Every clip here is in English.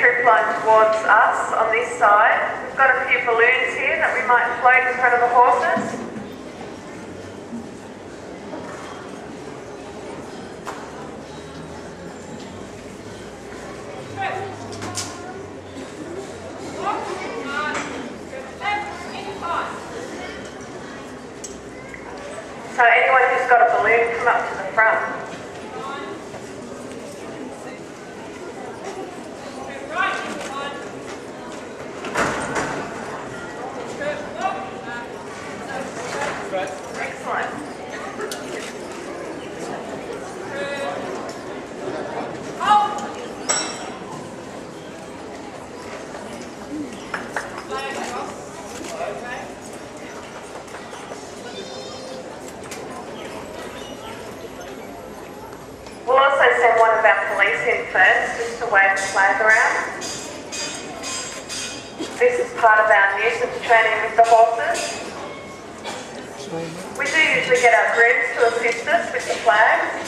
troop line towards us on this side. We've got a few balloons here that we might float in front of the horses. So anyone who's got a balloon, come up to the front. Excellent. We'll also send one of our police in first, just to wave the flag around. This is part of our nuisance training with the horses. We do usually get our grooms to assist us with the flags.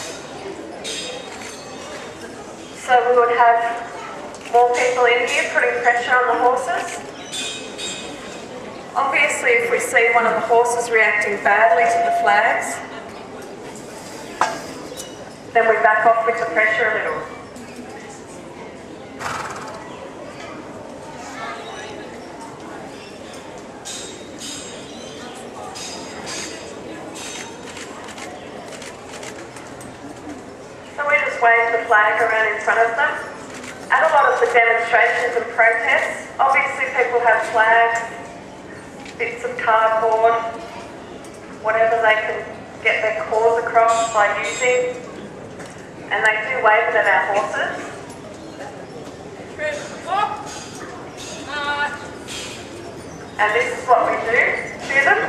So we would have more people in here putting pressure on the horses. Obviously, if we see one of the horses reacting badly to the flags, then we back off with the pressure a little. So we just wave the flag around in front of them. At a lot of the demonstrations and protests, obviously people have flags, bits of cardboard, whatever they can get their cause across by using. And they do wave it at our horses. And this is what we do to them.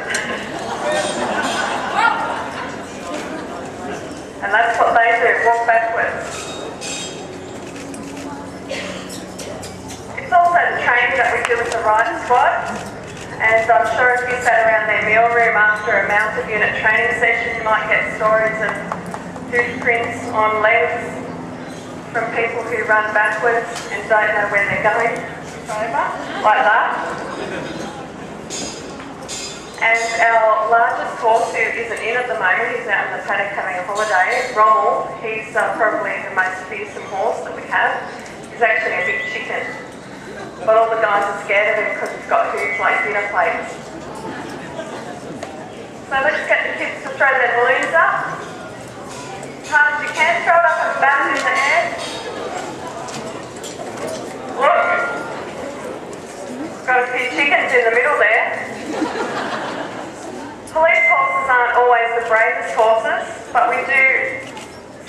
And that's what they do, walk backwards. It's also the training that we do with the rider squad. And I'm sure if you sat around their meal room after a mounted unit training session, you might get stories of hoof prints on legs from people who run backwards and don't know where they're going, like that. And our largest horse who isn't in at the moment, he's out in the paddock having a holiday, Rommel, he's probably the most fearsome horse that we have. He's actually a big chicken. But all the guys are scared of him because he's got hooves like dinner plates. So let's get the kids to throw their balloons up. Hard as you can, throw it up and bounce in the air. Look, got a few chickens in the middle there. Police horses aren't always the bravest horses, but we do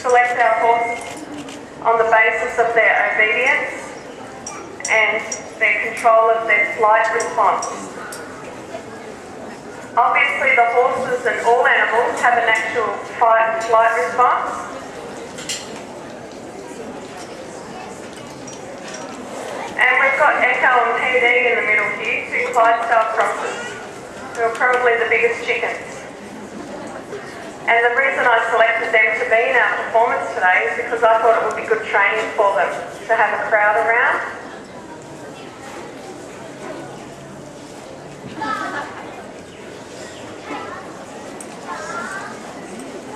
select our horses on the basis of their obedience and their control of their flight response. Obviously the horses and all animals have a natural fight and flight response. And we've got Echo and PD in the middle here, two Clydesdale crosses, who are probably the biggest chickens. And the reason I selected them to be in our performance today is because I thought it would be good training for them to have a crowd around.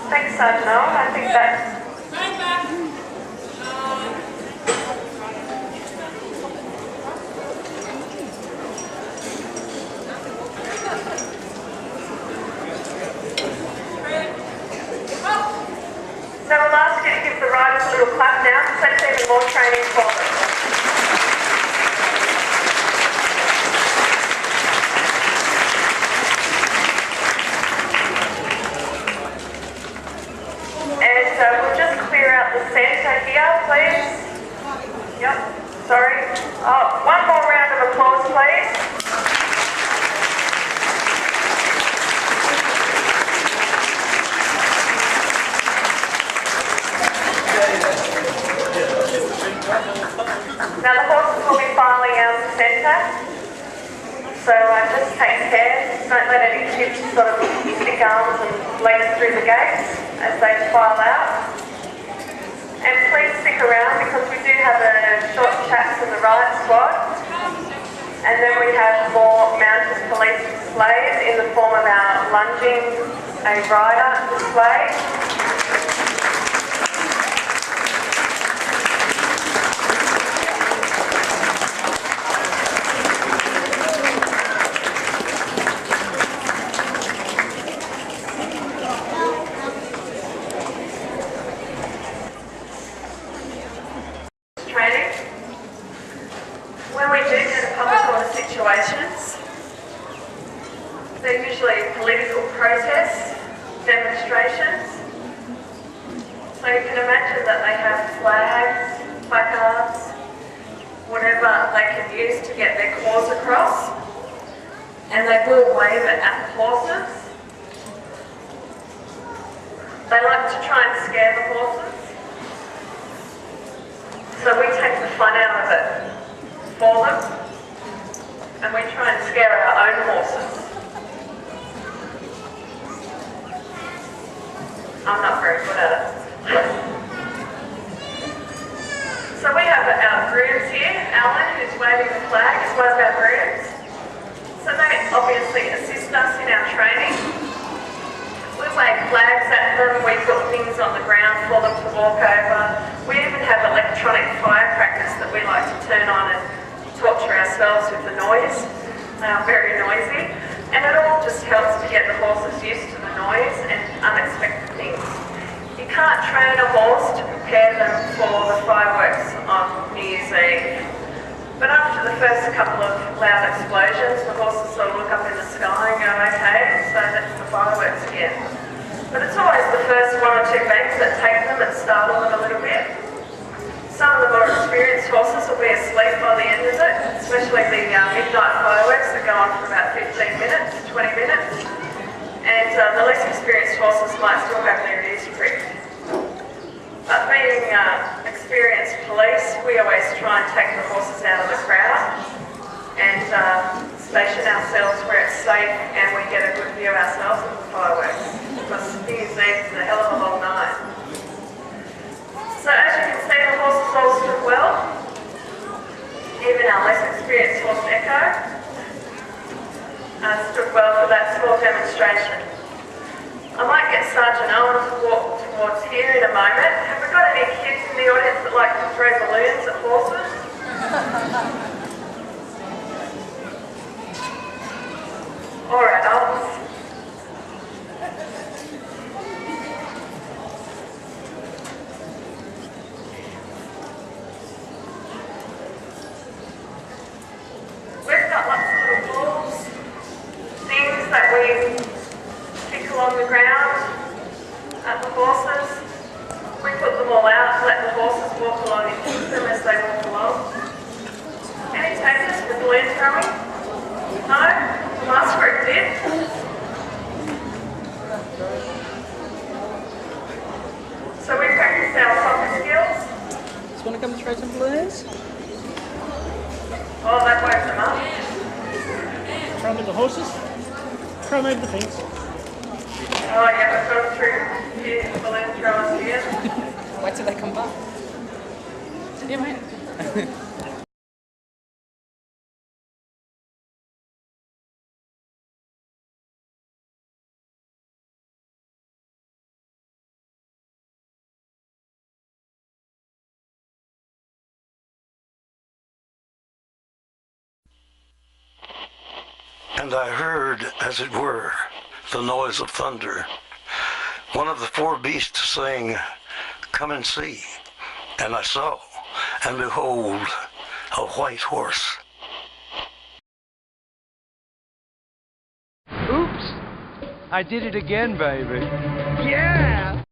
Thanks, Sergeant Owen. I think that's... So we'll ask you to give the riders a little clap now, because that's even more training for them. We'll just clear out the centre here, please. Yep, sorry. Oh, one more round of applause, please. Now the horses will be filing out the centre. So just take care. Don't let any kids sort of stick arms and legs through the gates as they file out. And please stick around because we do have a short chat to the right squad. And then we have more mounted police displays in the form of our lunging a rider display. Training. When we do get public order situations, they're usually political protests, demonstrations. So you can imagine that they have flags, placards, whatever they can use to get their cause across, and they will wave it at the horses. They like to try and scare the horses. So we take the fun out of it for them, and we try and scare our own horses. I'm not very good at it. So we have our grooms here, Alan, who's waving the flag, is one of our grooms. So they obviously assist us in our training. We wave flags at them, we put things on the ground for them to walk over. We even have electronic firecrackers that we like to turn on and torture ourselves with the noise. They are very noisy. And it all just helps to get the horses used to the noise and unexpected things. You can't train a horse to prepare them for the fireworks on New Year's Eve. But after the first couple of loud explosions, the horses sort of look up in the sky and go, okay, so that's the fireworks again. But it's always the first one or two bangs that take them and startle them a little bit. Some of the more experienced horses will be asleep by the end of it, especially the midnight fireworks that go on for about 15 minutes, 20 minutes. And the less experienced horses might still have their ears pricked. But being experienced police, we always try and take the horses out of the crowd and station ourselves where it's safe and we get a good view of ourselves of the fireworks. Because New Year's Eve is a hell of a long night. So as you can see, the horses all stood well. Even our less experienced horse Echo stood well for that small demonstration. I might get Sergeant Owen to walk towards here in a moment. Have we got any kids in the audience that like to throw balloons at horses? All right, adults. We've got lots of little balls, things that we kick along the ground at the horses. We put them all out, let the horses walk along and kick them as they walk along. Any takers for balloon throwing? No? The last group did. So we practice our soccer skills. Just want to come and throw some balloons? Oh, that woke them up. Throw them at the horses? Throw them over the fence. Oh yeah, we've got through here, balloon throwers here. Wait till they come back. Yeah, mate. And I heard, as it were, the noise of thunder. One of the four beasts saying, "Come and see." And I saw, and behold, a white horse. Oops! I did it again, baby. Yeah!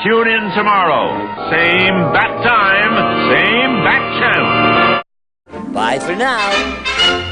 Tune in tomorrow. Same bat time, same bat channel. Bye for now.